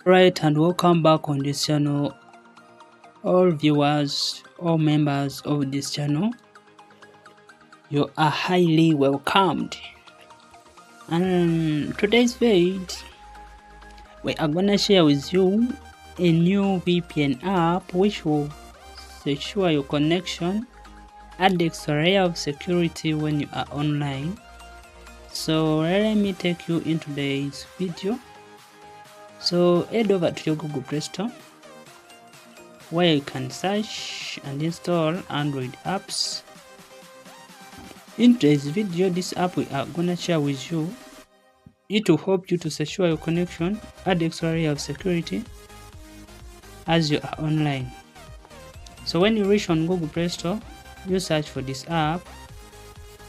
Right, and welcome back on this channel, all viewers, all members of this channel. You are highly welcomed. And today's video, we are gonna share with you a new VPN app which will secure your connection, add extra layer of security when you are online. So let me take you into today's video. So head over to your Google Play Store, where you can search and install Android apps. In today's video, this app we are gonna share with you, it will help you to secure your connection, add extra layer of security as you are online. So when you reach on Google Play Store, you search for this app.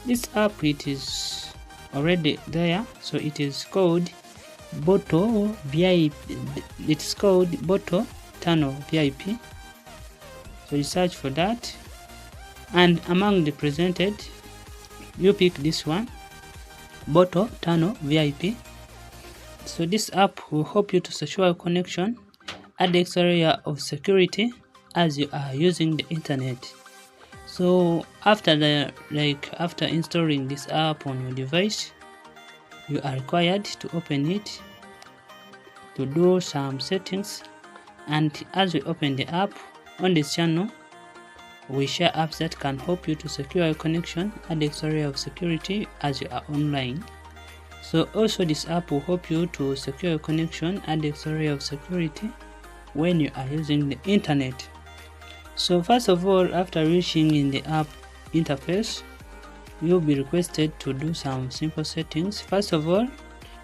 This app, it is already there, so it is called Bottle VIP. It's called Bottle Tunnel VIP. So you search for that, and among the presented, you pick this one, Bottle Tunnel VIP. So this app will help you to secure your connection, add extra layer of security as you are using the internet. So after installing this app on your device, you are required to open it to do some settings. And as we open the app, on this channel we share apps that can help you to secure your connection, add extra layer of security as you are online. So also this app will help you to secure your connection, add extra layer of security when you are using the internet. So first of all, after reaching in the app interface, you'll be requested to do some simple settings. First of all,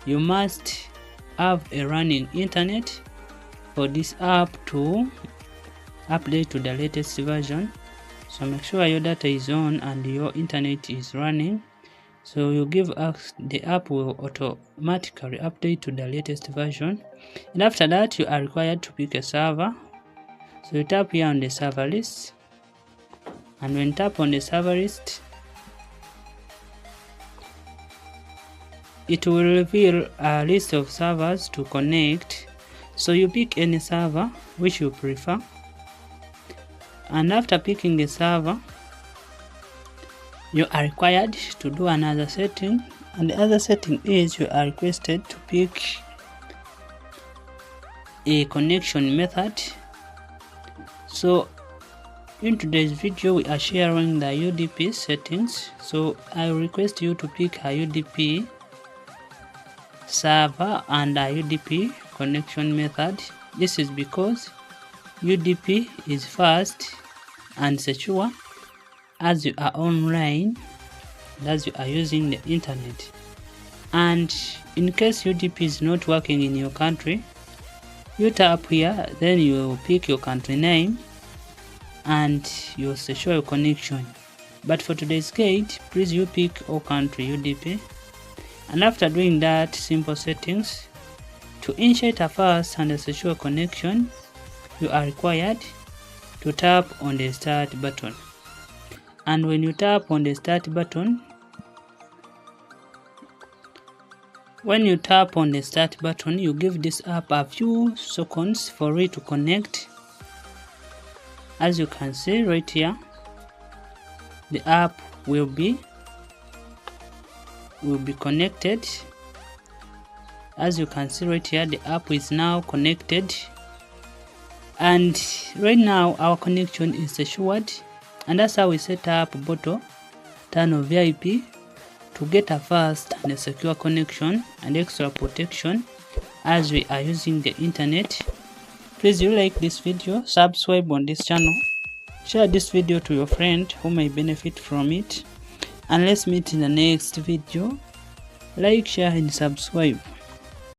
you must have a running internet for this app to update to the latest version. So make sure your data is on and your internet is running. So you give us, the app will automatically update to the latest version. And after that, you are required to pick a server. So you tap here on the server list, and when you tap on the server list, it will reveal a list of servers to connect. So you pick any server which you prefer, and after picking the server, you are required to do another setting, and the other setting is you are requested to pick a connection method. So in today's video, we are sharing the UDP settings. So I request you to pick a UDP server and a UDP connection method. This is because UDP is fast and secure as you are online and as you are using the internet. And in case UDP is not working in your country, you tap here, then you pick your country name and you secure your connection. But for today's guide, please you pick all country UDP. And after doing that simple settings, to initiate a fast and a secure connection, you are required to tap on the start button. And when you tap on the start button, you give this app a few seconds for it to connect. As you can see right here, the app will be connected. As you can see right here, the app is now connected, and right now our connection is secured. And that's how we set up Bottle Tunnel VIP to get a fast and a secure connection and extra protection as we are using the internet. Please you like this video, subscribe on this channel, share this video to your friend who may benefit from it, and let's meet in the next video. Like, share and subscribe.